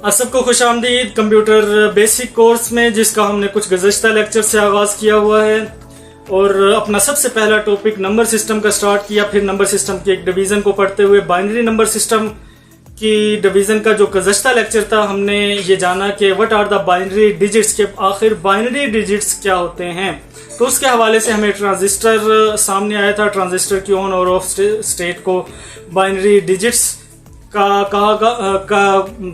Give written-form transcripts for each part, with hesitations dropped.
आप सबको खुश आमदीद कंप्यूटर बेसिक कोर्स में, जिसका हमने कुछ गुज़श्ता लेक्चर से आगाज़ किया हुआ है और अपना सबसे पहला टॉपिक नंबर सिस्टम का स्टार्ट किया। फिर नंबर सिस्टम की एक डिवीज़न को पढ़ते हुए बाइनरी नंबर सिस्टम की डिवीज़न का जो गुज़श्ता लेक्चर था, हमने ये जाना कि what are the binary digits, के आखिर बाइनरी डिजिट्स क्या होते हैं। तो उसके हवाले से हमें ट्रांजिस्टर सामने आया था। ट्रांजिस्टर की ऑन और ऑफ स्टेट को बाइनरी डिजिट्स का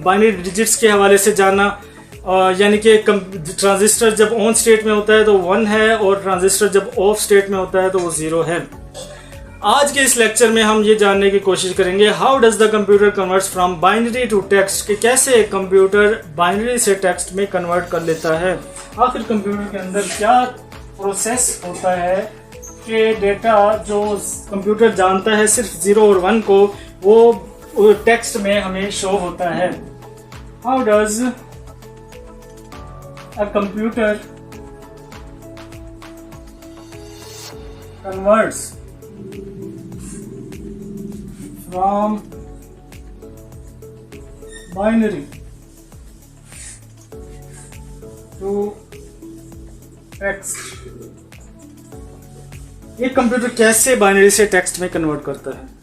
बाइनरी डिजिट्स के हवाले से जाना, यानी कि ट्रांजिस्टर जब ऑन स्टेट में होता है तो 1 है और ट्रांजिस्टर जब ऑफ स्टेट में होता है तो वो 0 है। आज के इस लेक्चर में हम ये जानने की कोशिश करेंगे how does the computer converts from binary to text, कि कैसे कंप्यूटर बाइनरी से टेक्स्ट में कन्वर्ट कर लेता है। आखिर कंप्यूटर के अंदर क्या प्रोसेस होता है कि डेटा जो कंप्यूटर जानता है सिर्फ 0 और 1 को, वो टेक्स्ट में हमें शो होता है। How does a computer converts from binary to text. एक कंप्यूटर कैसे बाइनरी से टेक्स्ट में कन्वर्ट करता है?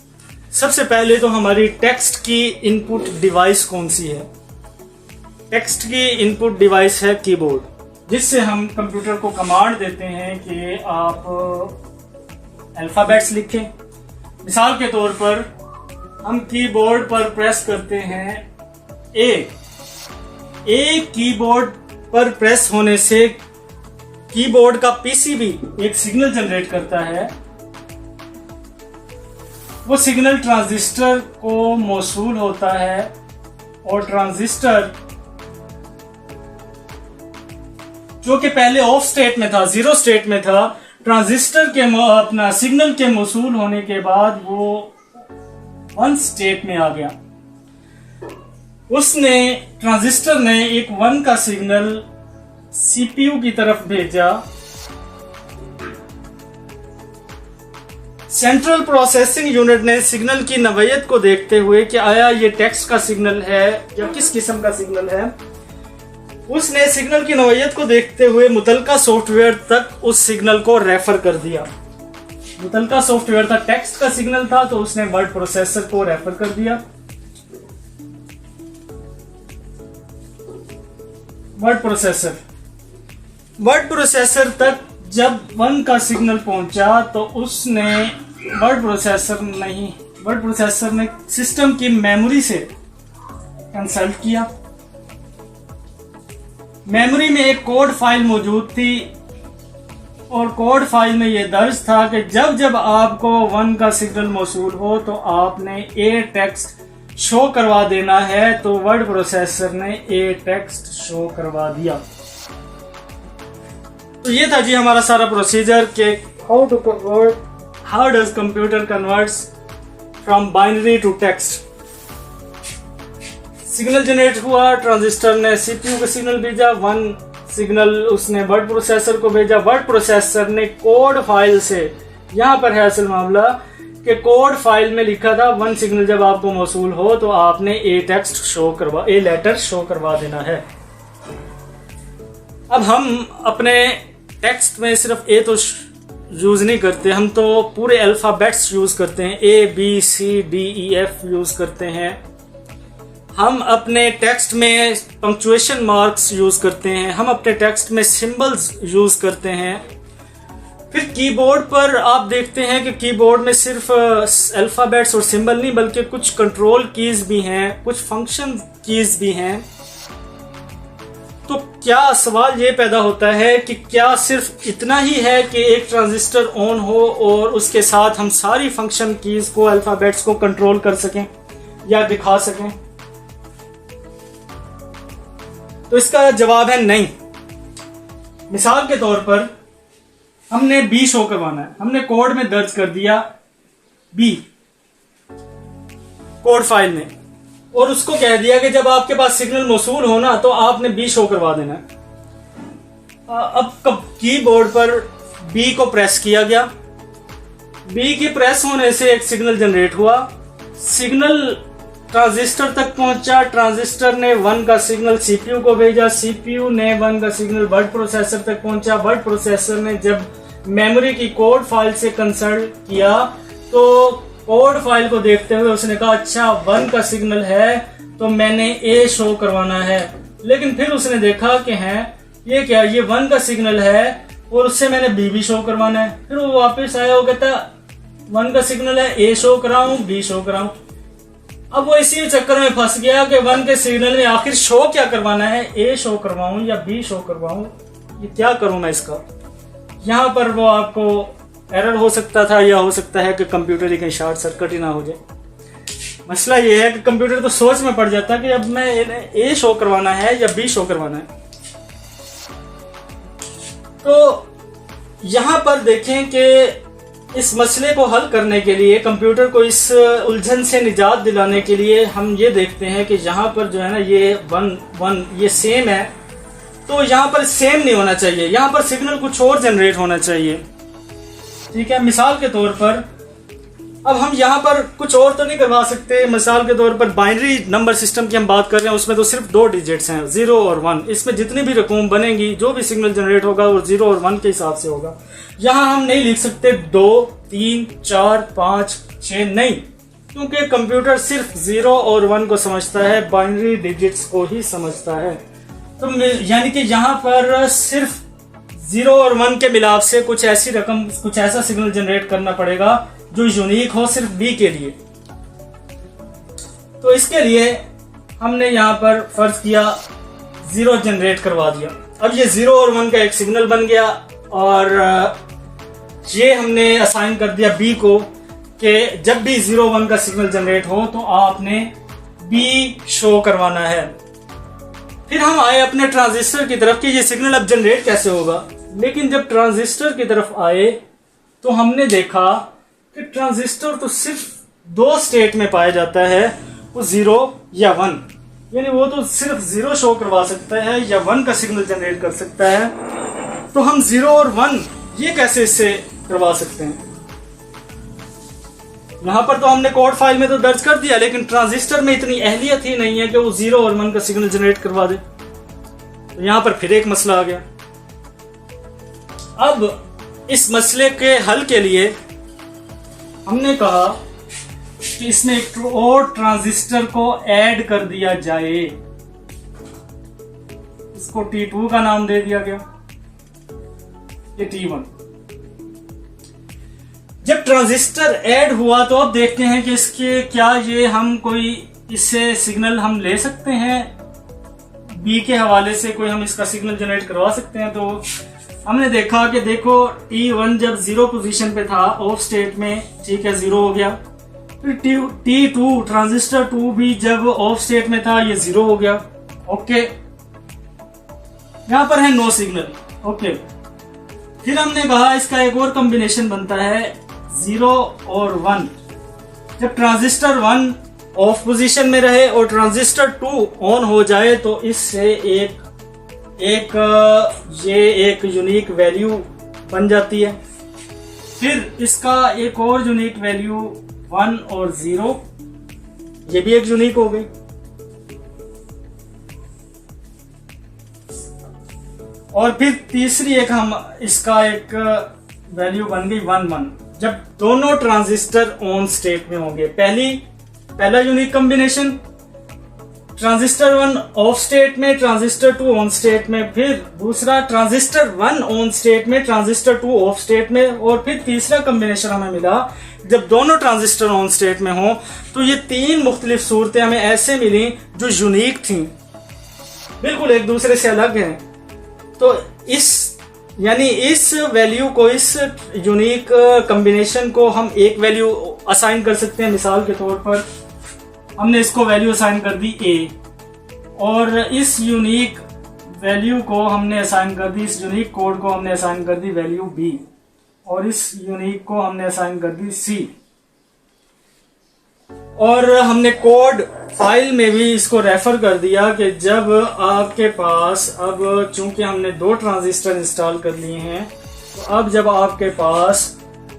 सबसे पहले तो हमारी टेक्स्ट की इनपुट डिवाइस कौन सी है? टेक्स्ट की इनपुट डिवाइस है कीबोर्ड, जिससे हम कंप्यूटर को कमांड देते हैं कि आप अल्फाबेट्स लिखें। मिसाल के तौर पर हम कीबोर्ड पर प्रेस करते हैं ए कीबोर्ड पर प्रेस होने से कीबोर्ड का पीसीबी एक सिग्नल जनरेट करता है। वो सिग्नल ट्रांजिस्टर को मौसूल होता है और ट्रांजिस्टर जो कि पहले ऑफ स्टेट में था, 0 स्टेट में था, ट्रांजिस्टर के अपना सिग्नल के मौसूल होने के बाद वो 1 स्टेट में आ गया। ट्रांजिस्टर ने एक 1 का सिग्नल सीपीयू की तरफ भेजा। सेंट्रल प्रोसेसिंग यूनिट ने सिग्नल की नवैयत को देखते हुए कि आया ये टेक्स्ट का सिग्नल है या किस किस्म का सिग्नल है, उसने सिग्नल की नवैयत को देखते हुए मुतलका सॉफ्टवेयर तक उस सिग्नल को रेफर कर दिया। मुतलका सॉफ्टवेयर था, टेक्स्ट का सिग्नल था, तो उसने वर्ड प्रोसेसर को रेफर कर दिया। वर्ड प्रोसेसर तक जब 1 का सिग्नल पहुंचा तो उसने वर्ड प्रोसेसर ने सिस्टम की मेमोरी से कंसल्ट किया। मेमोरी में एक कोड फाइल मौजूद थी और कोड फाइल में यह दर्ज था कि जब जब आपको 1 का सिग्नल मौसूल हो तो आपने ए टेक्स्ट शो करवा देना है। तो वर्ड प्रोसेसर ने ए टेक्स्ट शो करवा दिया। तो ये था जी हमारा सारा प्रोसीजर के how does computer converts from binary to text. Signal generate हुआ, ट्रांजिस्टर ने सीपीयू को सिग्नल भेजा, 1 सिग्नल उसने वर्ड प्रोसेसर को भेजा। वर्ड प्रोसेसर ने कोड फाइल से, यहां पर है असल मामला कि कोड फाइल में लिखा था 1 सिग्नल जब आपको मौसूल हो तो आपने ए लेटर शो करवा देना है। अब हम अपने टेक्स्ट में सिर्फ ए तो यूज नहीं करते, हम तो पूरे अल्फाबेट्स यूज करते हैं। ABCDEF यूज करते हैं। हम अपने टेक्स्ट में पंक्चुएशन मार्क्स यूज करते हैं। हम अपने टेक्स्ट में सिंबल्स यूज करते हैं। फिर कीबोर्ड पर आप देखते हैं कि कीबोर्ड में सिर्फ अल्फाबेट्स और सिंबल नहीं, बल्कि कुछ कंट्रोल कीज भी हैं, कुछ फंक्शन कीज भी हैं। तो क्या सवाल ये पैदा होता है कि क्या सिर्फ इतना ही है कि एक ट्रांजिस्टर ऑन हो और उसके साथ हम सारी फंक्शन कीज को, अल्फाबेट्स को कंट्रोल कर सकें या दिखा सकें? तो इसका जवाब है नहीं। मिसाल के तौर पर हमने बी शो करवाना है, हमने कोड में दर्ज कर दिया बी कोड फाइल में और उसको कह दिया कि जब आपके पास सिग्नल मौसूल हो ना तो आपने बी शो करवा देना है। अब कीबोर्ड पर बी को प्रेस किया गया, बी के प्रेस होने से एक सिग्नल जनरेट हुआ। सिग्नल ट्रांजिस्टर तक पहुंचा, ट्रांजिस्टर ने 1 का सिग्नल सीपीयू को भेजा, सीपीयू ने 1 का सिग्नल वर्ड प्रोसेसर तक पहुंचा, वर्ड प्रोसेसर ने जब मेमोरी की कोड फाइल से कंसल्ट किया तो कोड फाइल को देखते हुए उसने कहा अच्छा 1 का सिग्नल है तो मैंने ए शो करवाना है। लेकिन फिर उसने देखा कि है ये क्या, ये 1 का सिग्नल है और उससे मैंने बी भी शो करवाना है। फिर वो वापस आया, वो कहता 1 का सिग्नल है, ए शो कराऊं बी शो कराऊं। अब वो इसी चक्कर में फंस गया कि 1 के सिग्नल में आखिर शो क्या करवाना है, ए शो करवाऊं या बी शो करवाऊं, ये क्या करूं मैं इसका। यहाँ पर वो आपको एरर हो सकता था या हो सकता है कि कंप्यूटर ही कहीं शॉर्ट सर्किट ही ना हो जाए। मसला ये है कि कंप्यूटर तो सोच में पड़ जाता कि अब मैं ए शो करवाना है या बी शो करवाना है। तो यहां पर देखें कि इस मसले को हल करने के लिए, कंप्यूटर को इस उलझन से निजात दिलाने के लिए हम ये देखते हैं कि यहाँ पर जो है ना ये 1 ये सेम है, तो यहाँ पर सेम नहीं होना चाहिए, यहाँ पर सिग्नल कुछ और जनरेट होना चाहिए। ठीक है, मिसाल के तौर पर अब हम यहाँ पर कुछ और तो नहीं करवा सकते। मिसाल के तौर पर बाइनरी नंबर सिस्टम की हम बात कर रहे हैं, उसमें तो सिर्फ 2 डिजिट्स हैं 0 और 1। इसमें जितनी भी रकूम बनेंगी, जो भी सिग्नल जनरेट होगा वो 0 और 1 के हिसाब से होगा। यहाँ हम नहीं लिख सकते 2 3 4 5 6 नहीं, क्योंकि कंप्यूटर सिर्फ 0 और 1 को समझता है, बाइनरी डिजिट्स को ही समझता है। तो यानी कि यहाँ पर सिर्फ 0 और 1 के मिलाप से कुछ ऐसी रकम, कुछ ऐसा सिग्नल जनरेट करना पड़ेगा जो यूनिक हो सिर्फ बी के लिए। तो इसके लिए हमने यहाँ पर फर्ज किया 0 जनरेट करवा दिया। अब ये 0 और 1 का एक सिग्नल बन गया और ये हमने असाइन कर दिया बी को कि जब भी 0 1 का सिग्नल जनरेट हो तो आपने बी शो करवाना है। फिर हम आए अपने ट्रांजिस्टर की तरफ कि ये सिग्नल अब जनरेट कैसे होगा। लेकिन जब ट्रांजिस्टर की तरफ आए तो हमने देखा कि ट्रांजिस्टर तो सिर्फ 2 स्टेट में पाया जाता है, वो 0 या 1, यानी वो तो सिर्फ 0 शो करवा सकता है या 1 का सिग्नल जनरेट कर सकता है। तो हम 0 और 1 ये कैसे इससे करवा सकते हैं। यहां पर तो हमने कोड फाइल में तो दर्ज कर दिया, लेकिन ट्रांजिस्टर में इतनी अहलियत ही नहीं है कि वो 0 और 1 का सिग्नल जनरेट करवा दे। तो यहां पर फिर एक मसला आ गया। अब इस मसले के हल के लिए हमने कहा कि इसमें एक और ट्रांजिस्टर को ऐड कर दिया जाए। इसको T2 का नाम दे दिया गया, ये T1। जब ट्रांजिस्टर ऐड हुआ तो अब देखते हैं कि इसके क्या ये हम कोई इससे सिग्नल हम ले सकते हैं, बी के हवाले से कोई हम इसका सिग्नल जनरेट करवा सकते हैं। तो हमने देखा कि देखो T1 जब 0 पोजीशन पे था ऑफ स्टेट में, ठीक है 0 हो गया। फिर T2 ट्रांजिस्टर 2 भी जब ऑफ स्टेट में था, ये 0 हो गया। ओके, यहां पर है नो सिग्नल। ओके, फिर हमने कहा इसका एक और कॉम्बिनेशन बनता है 0 और 1। जब ट्रांजिस्टर 1 ऑफ पोजीशन में रहे और ट्रांजिस्टर 2 ऑन हो जाए तो इससे ये एक यूनिक वैल्यू बन जाती है। फिर इसका एक और यूनिक वैल्यू 1 और 0, ये भी एक यूनिक हो गई। और फिर तीसरी एक हम इसका एक वैल्यू बन गई 1 1, जब दोनों ट्रांजिस्टर ऑन स्टेट में होंगे। पहला unique combination transistor 1 of state में, ट्रांजिस्टर 2 ऑन स्टेट में। फिर दूसरा ट्रांजिस्टर 1 ऑन स्टेट में, ट्रांजिस्टर 2 ऑफ स्टेट में। और फिर तीसरा कॉम्बिनेशन हमें मिला जब दोनों ट्रांजिस्टर ऑन स्टेट में हो। तो ये 3 मुख्तलिफ सूरतें हमें ऐसे मिली जो यूनिक थी, बिल्कुल एक दूसरे से अलग हैं। तो इस वैल्यू को, इस यूनिक कॉम्बिनेशन को हम एक वैल्यू असाइन कर सकते हैं। मिसाल के तौर पर हमने इसको वैल्यू असाइन कर दी A, और इस यूनिक वैल्यू को हमने असाइन कर दी, इस यूनिक कोड को हमने असाइन कर दी वैल्यू B, और इस यूनिक को हमने असाइन कर दी C। और हमने कोड फाइल में भी इसको रेफर कर दिया कि जब आपके पास, अब चूंकि हमने 2 ट्रांजिस्टर इंस्टॉल कर लिए हैं, तो अब जब आपके पास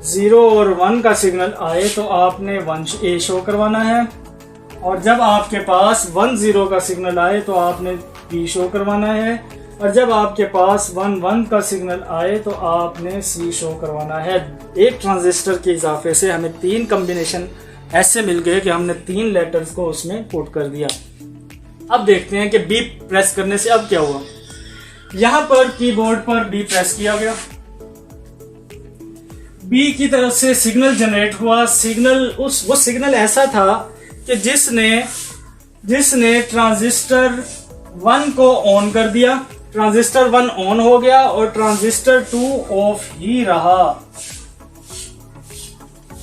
0 और 1 का सिग्नल आए तो आपने 1 A शो करवाना है और जब आपके पास 1 0 का सिग्नल आए तो आपने B शो करवाना है, और जब आपके पास 1 1 का सिग्नल आए तो आपने C शो करवाना है। एक ट्रांजिस्टर के इजाफे से हमें 3 कॉम्बिनेशन ऐसे मिल गए कि हमने 3 लेटर्स को उसमें पुट कर दिया। अब देखते हैं कि B प्रेस करने से अब क्या हुआ। यहां पर कीबोर्ड पर B प्रेस किया गया, B की तरफ से सिग्नल जनरेट हुआ। सिग्नल वो सिग्नल ऐसा था कि जिसने ट्रांजिस्टर 1 को ऑन कर दिया, ट्रांजिस्टर 1 ऑन हो गया और ट्रांजिस्टर 2 ऑफ ही रहा।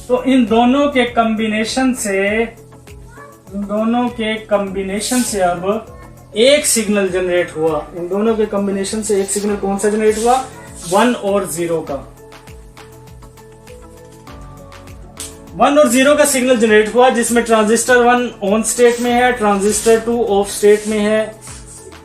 तो इन दोनों के कॉम्बिनेशन से अब एक सिग्नल जनरेट हुआ। इन दोनों के कॉम्बिनेशन से एक सिग्नल कौन सा जनरेट हुआ? 1 और 0 का। 1 और 0 का सिग्नल जनरेट हुआ जिसमें ट्रांजिस्टर 1 ऑन स्टेट में है, ट्रांजिस्टर 2 ऑफ स्टेट में है।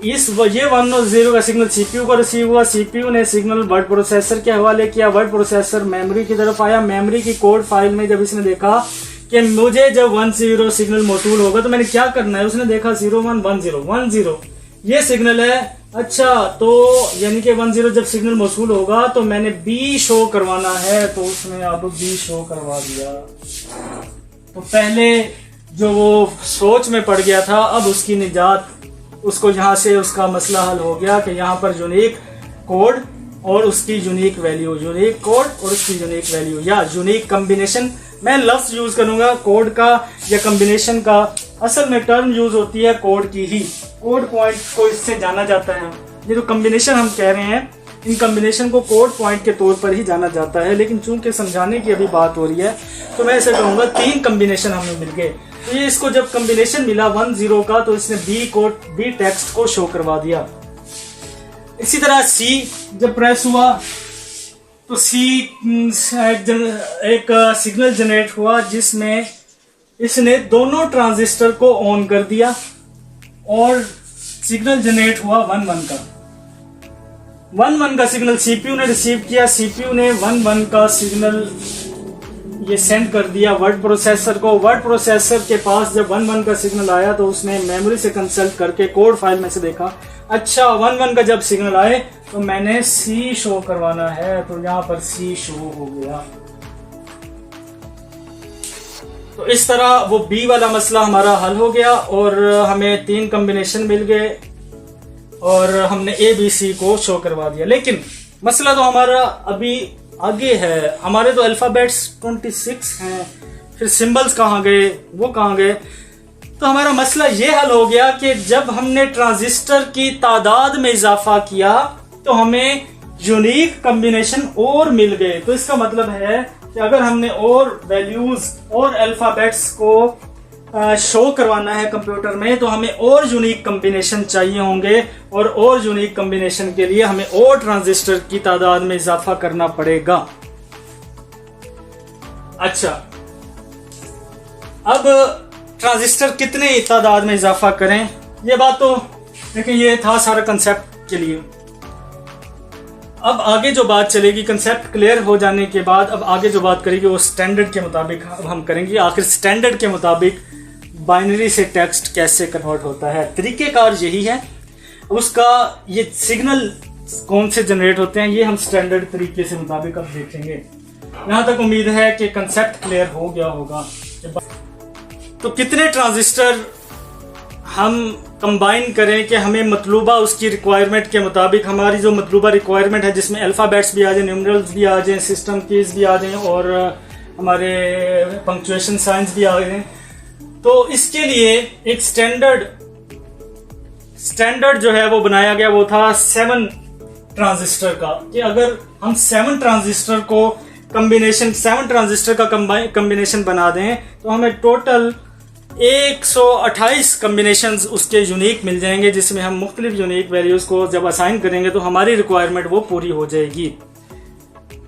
ये 1 और 0 का सिग्नल सीपीयू को रिसीव हुआ। सीपीयू ने सिग्नल वर्ड प्रोसेसर के हवाले किया। वर्ड प्रोसेसर मेमोरी की तरफ आया। मेमोरी की कोड फाइल में जब इसने देखा कि मुझे जब 1 0 सिग्नल मौसूल होगा तो मैंने क्या करना है, उसने देखा 0 1 1 0 1 0 ये सिग्नल है। अच्छा, तो यानी कि 1 0 जब सिग्नल मौसूल होगा तो मैंने B शो करवाना है, तो उसने अब B शो करवा दिया। तो पहले जो वो सोच में पड़ गया था, अब उसकी निजात, उसको यहां से उसका मसला हल हो गया कि यहां पर यूनिक कोड और उसकी यूनिक वैल्यू, यूनिक कोड और उसकी यूनिक वैल्यू या यूनिक कॉम्बिनेशन। मैं लफ्ज यूज करूंगा कोड का या कॉम्बिनेशन का, असल में टर्म यूज होती है कोड की ही। कोड पॉइंट को इससे जाना जाता है। ये जो कॉम्बिनेशन हम कह रहे हैं, इन कॉम्बिनेशन को कोड पॉइंट के तौर पर ही जाना जाता है, लेकिन चूंकि समझाने की अभी बात हो रही है तो मैं ऐसे कहूंगा 3 कॉम्बिनेशन हमें मिल गए। तो ये इसको जब कॉम्बिनेशन मिला 1 0 का तो इसने B टेक्स्ट को शो करवा दिया। इसी तरह C जब प्रेस हुआ तो C एक सिग्नल जनरेट हुआ जिसमें इसने दोनों ट्रांजिस्टर को ऑन कर दिया और सिग्नल जनरेट हुआ 1 1 का। 1 1 का सिग्नल सीपीयू ने रिसीव किया। सीपीयू ने 1 1 का सिग्नल ये सेंड कर दिया वर्ड प्रोसेसर को। वर्ड प्रोसेसर के पास जब 1 1 का सिग्नल आया तो उसने मेमोरी से कंसल्ट करके कोड फाइल में से देखा, अच्छा 1 1 का जब सिग्नल आए तो मैंने C शो करवाना है, तो यहां पर C शो हो गया। तो इस तरह वो B वाला मसला हमारा हल हो गया और हमें 3 कॉम्बिनेशन मिल गए और हमने ABC को शो करवा दिया। लेकिन मसला तो हमारा अभी आगे है। हमारे तो अल्फाबेट्स 26 हैं, फिर सिंबल्स कहाँ गए, वो कहाँ गए। तो हमारा मसला ये हल हो गया कि जब हमने ट्रांजिस्टर की तादाद में इजाफा किया तो हमें यूनिक कॉम्बिनेशन और मिल गए। तो इसका मतलब है कि अगर हमने और वैल्यूज और अल्फाबेट्स को शो करवाना है कंप्यूटर में तो हमें और यूनिक कॉम्बिनेशन चाहिए होंगे, और यूनिक कॉम्बिनेशन के लिए हमें और ट्रांजिस्टर की तादाद में इजाफा करना पड़ेगा। अच्छा, अब ट्रांजिस्टर कितने तादाद में इजाफा करें, ये बात तो देखिए ये था सारा कंसेप्ट के लिए। अब आगे जो बात चलेगी, कंसेप्ट क्लियर हो जाने के बाद अब आगे जो बात करेगी वो स्टैंडर्ड के मुताबिक अब हम करेंगे। आखिर स्टैंडर्ड के मुताबिक बाइनरी से टेक्स्ट कैसे कन्वर्ट होता है, तरीकेकार यही है। उसका ये सिग्नल कौन से जनरेट होते हैं ये हम स्टैंडर्ड तरीके से मुताबिक अब देखेंगे। यहां तक उम्मीद है कि कंसेप्ट क्लियर हो गया होगा। तो कितने ट्रांजिस्टर हम कंबाइन करें कि हमें मतलूबा उसकी रिक्वायरमेंट के मुताबिक, हमारी जो मतलूबा रिक्वायरमेंट है जिसमें अल्फ़ाबेट्स भी आ जाए, न्यूमरल्स भी आ जाए, सिस्टम कीज भी आ जाएं और हमारे पंक्चुएशन साइंस भी आ जाएं, तो इसके लिए एक स्टैंडर्ड जो है वो बनाया गया। वो था 7 ट्रांजिस्टर का, कि अगर हम 7 ट्रांजिस्टर को कॉम्बिनेशन 7 ट्रांजिस्टर का कॉम्बिनेशन बना दें तो हमें टोटल 128 कॉम्बिनेशंस उसके यूनिक मिल जाएंगे, जिसमें हम मुख्तलिफ यूनिक वैल्यूज को जब असाइन करेंगे तो हमारी रिक्वायरमेंट वो पूरी हो जाएगी।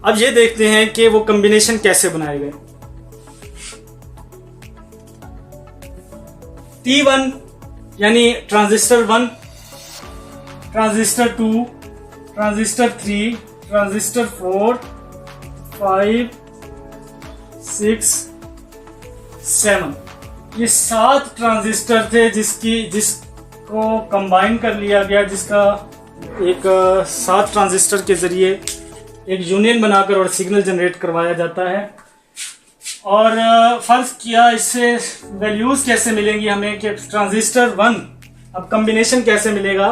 अब ये देखते हैं कि वो कॉम्बिनेशन कैसे बनाए गए। T1 यानी ट्रांजिस्टर 1, ट्रांजिस्टर 2, ट्रांजिस्टर 3, ट्रांजिस्टर 4, 5, 6, 7, ये 7 ट्रांजिस्टर थे जिसको कंबाइन कर लिया गया, जिसका एक 7 ट्रांजिस्टर के जरिए एक यूनियन बनाकर और सिग्नल जनरेट करवाया जाता है। और फर्ज किया इससे वैल्यूज कैसे मिलेंगी हमें कि ट्रांजिस्टर 1, अब कॉम्बिनेशन कैसे मिलेगा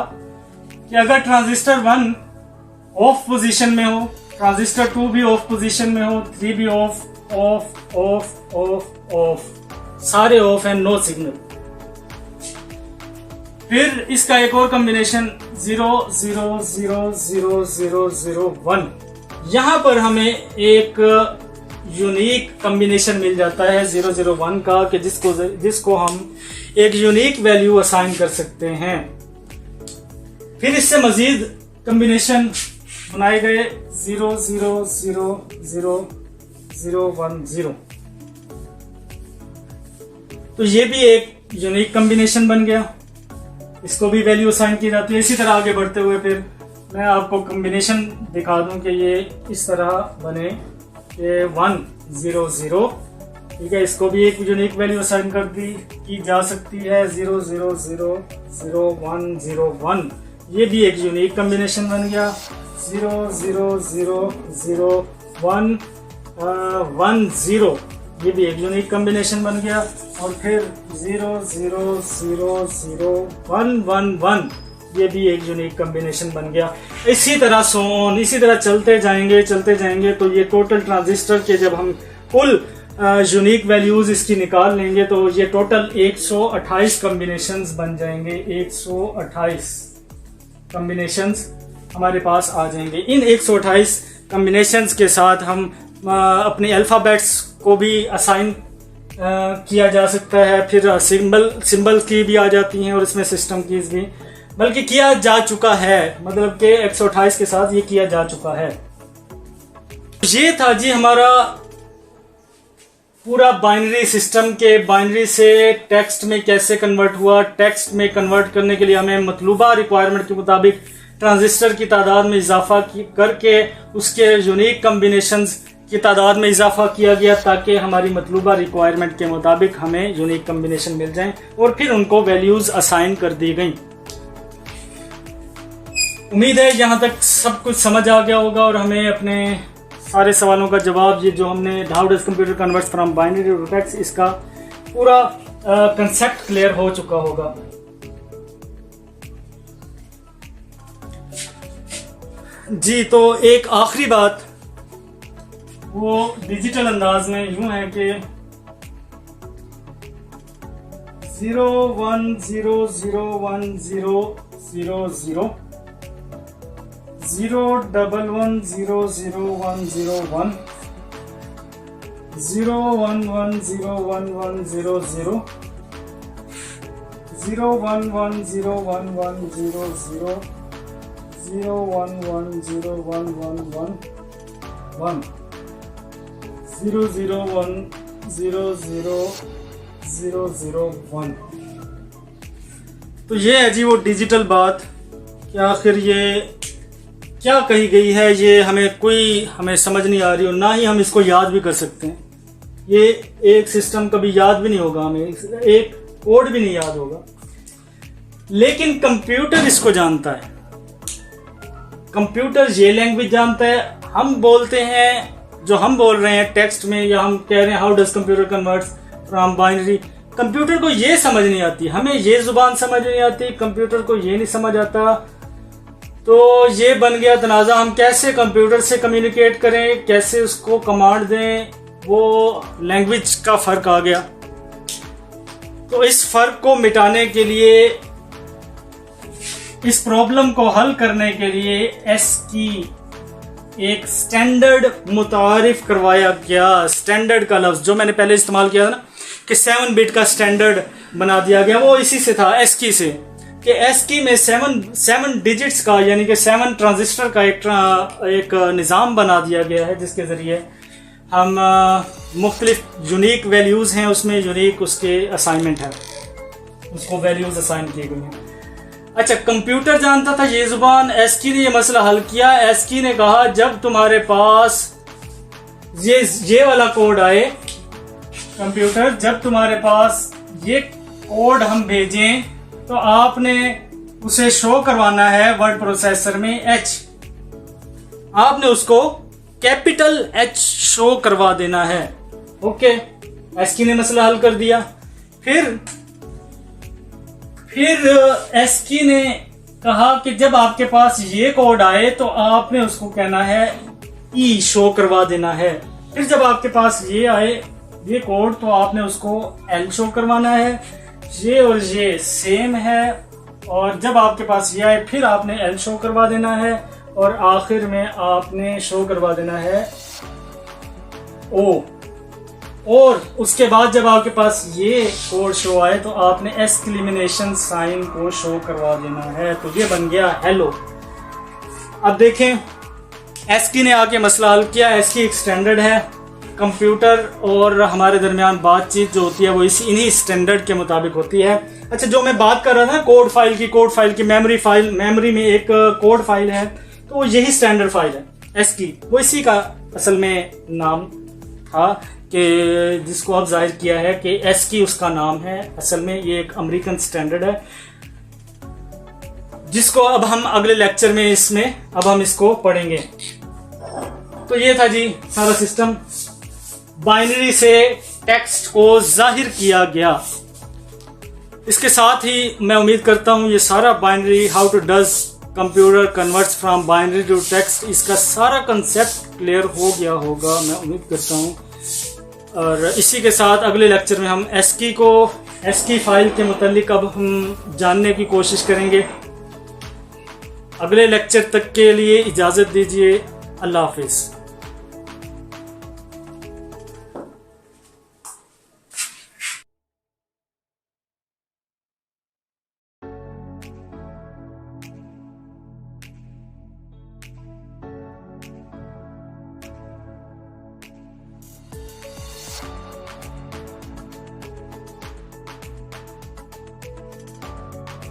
कि अगर ट्रांजिस्टर 1 ऑफ पोजीशन में हो, ट्रांजिस्टर 2 भी ऑफ पोजीशन में हो, 3 भी of of of of of, सारे ऑफ एंड नो सिग्नल। फिर इसका एक और कॉम्बिनेशन 0 0 0 0 0 0 1, यहां पर हमें एक यूनिक कॉम्बिनेशन मिल जाता है 0 0 1 का कि जिसको हम एक यूनिक वैल्यू असाइन कर सकते हैं। फिर इससे मजीद कॉम्बिनेशन बनाए गए 0 0 0 0 0 1 0, तो ये भी एक यूनिक कॉम्बिनेशन बन गया, इसको भी वैल्यू असाइन की जाती है। इसी तरह आगे बढ़ते हुए फिर मैं आपको कॉम्बिनेशन दिखा दूं कि ये इस तरह बने, ये 1 0 0, ठीक है, इसको भी एक यूनिक वैल्यू असाइन की जा सकती है 0 0 0 0 1 0 1, ये भी एक यूनिक कॉम्बिनेशन बन गया 0 0 0 0 1 1 0, ये भी एक यूनिक कॉम्बिनेशन बन गया। और फिर 0 0 0 0 1 1 1, ये भी एक यूनिक कॉम्बिनेशन बन गया। इसी तरह सोन, इसी तरह चलते जाएंगे तो ये टोटल ट्रांजिस्टर के जब हम कुल यूनिक वैल्यूज इसकी निकाल लेंगे तो ये टोटल 128 कॉम्बिनेशंस बन जाएंगे, 128 कॉम्बिनेशंस हमारे पास आ जाएंगे। इन 128 कॉम्बिनेशंस के साथ हम अपने अल्फाबेट्स को भी असाइन किया जा सकता है, फिर सिंबल की भी आ जाती हैं और इसमें सिस्टम कीज भी, बल्कि किया जा चुका है, मतलब कि 128 के साथ ये किया जा चुका है। ये था जी हमारा पूरा बाइनरी सिस्टम के बाइनरी से टेक्स्ट में कैसे कन्वर्ट हुआ। टेक्स्ट में कन्वर्ट करने के लिए हमें मतलूबा रिक्वायरमेंट के मुताबिक ट्रांजिस्टर की तादाद में इजाफा करके उसके यूनिक कॉम्बिनेशंस की तादाद में इजाफा किया गया ताकि हमारी मतलूबा रिक्वायरमेंट के मुताबिक हमें यूनिक कॉम्बिनेशन मिल जाएं और फिर उनको वैल्यूज असाइन कर दी गई। उम्मीद है यहाँ तक सब कुछ समझ आ गया होगा और हमें अपने सारे सवालों का जवाब, ये जो हमने how does computer converts from binary to text, इसका पूरा कंसेप्ट क्लियर हो चुका होगा। जी, तो एक आखिरी बात वो डिजिटल अंदाज में यूं है कि 0 1 0 0 1 0 0 0 0 1 1 0 0 1 0 1 0 1 1 0 1 1 0 0 0 1 1 0 1 1 0 0 0 1 1 0 1 1 1 1 0 0 1 0 0 0 0 1। तो ये है जी वो डिजिटल बात कि आखिर ये क्या कही गई है, ये हमें समझ नहीं आ रही और ना ही हम इसको याद भी कर सकते हैं। ये एक सिस्टम कभी याद भी नहीं होगा, हमें एक कोड भी नहीं याद होगा, लेकिन कंप्यूटर इसको जानता है। कंप्यूटर ये लैंग्वेज जानता है। हम बोलते हैं, जो हम बोल रहे हैं टेक्स्ट में, या हम कह रहे हैं how does computer converts from binary, computer को ये समझ नहीं आती, हमें ये जुबान समझ नहीं आती, कंप्यूटर को ये नहीं समझ आता। तो ये बन गया तनाज़ा, हम कैसे कंप्यूटर से कम्युनिकेट करें, कैसे उसको कमांड दें, वो लैंग्वेज का फर्क आ गया। तो इस फर्क को मिटाने के लिए, इस प्रॉब्लम को हल करने के लिए एसकी एक स्टैंडर्ड मुतारिफ करवाया गया। स्टैंडर्ड का लफ्ज जो मैंने पहले इस्तेमाल किया था ना कि 7 बिट का स्टैंडर्ड बना दिया गया, वो इसी से था, एसकी से, कि एसकी में 7 डिजिट्स का यानी कि 7 ट्रांजिस्टर का एक निज़ाम बना दिया गया है, जिसके ज़रिए हम मुख्तलिफ यूनिक वैल्यूज़ हैं, उसमें यूनिक उसके असाइनमेंट है, उसको वैल्यूज़ असाइन किए गए हैं। अच्छा, कंप्यूटर जानता था ये जुबान, एसकी ने ये मसला हल किया। एसकी ने कहा जब तुम्हारे पास ये वाला कोड आए, कंप्यूटर जब तुम्हारे पास ये कोड हम भेजें तो आपने उसे शो करवाना है वर्ड प्रोसेसर में H, आपने उसको कैपिटल H शो करवा देना है। ओके, एस्की ने मसला हल कर दिया। फिर एस्की ने कहा कि जब आपके पास ये कोड आए तो आपने उसको कहना है E शो करवा देना है। फिर जब आपके पास ये आए ये कोड तो आपने उसको L शो करवाना है। ये और ये सेम है, और जब आपके पास ये आए फिर आपने L शो करवा देना है, और आखिर में आपने शो करवा देना है O। और उसके बाद जब आपके पास ये कोड शो आए तो आपने एक्सक्लेमेशन साइन को शो करवा देना है। तो ये बन गया हेलो। अब देखें, एस्की ने आके मसला हल किया। एस्की एक स्टैंडर्ड है, कंप्यूटर और हमारे दरमियान बातचीत जो होती है वो इन्हीं स्टैंडर्ड के मुताबिक होती है। अच्छा, जो मैं बात कर रहा था कोड फाइल की मेमोरी में एक कोड फाइल है, तो यही स्टैंडर्ड फाइल है एस्की। वो इसी का असल में नाम था कि जिसको अब जाहिर किया है कि एस्की उसका नाम है। असल में ये एक अमेरिकन स्टैंडर्ड है जिसको अब हम अगले लेक्चर में अब हम इसको पढ़ेंगे। तो ये था जी सारा सिस्टम, बाइनरी से टेक्स्ट को जाहिर किया गया। इसके साथ ही मैं उम्मीद करता हूँ ये सारा binary how to does computer converts from binary to text, इसका सारा कंसेप्ट क्लियर हो गया होगा, मैं उम्मीद करता हूँ। और इसी के साथ अगले लेक्चर में हम एस्की फाइल के मुतालिक अब हम जानने की कोशिश करेंगे। अगले लेक्चर तक के लिए इजाज़त दीजिए। अल्लाह हाफिज़।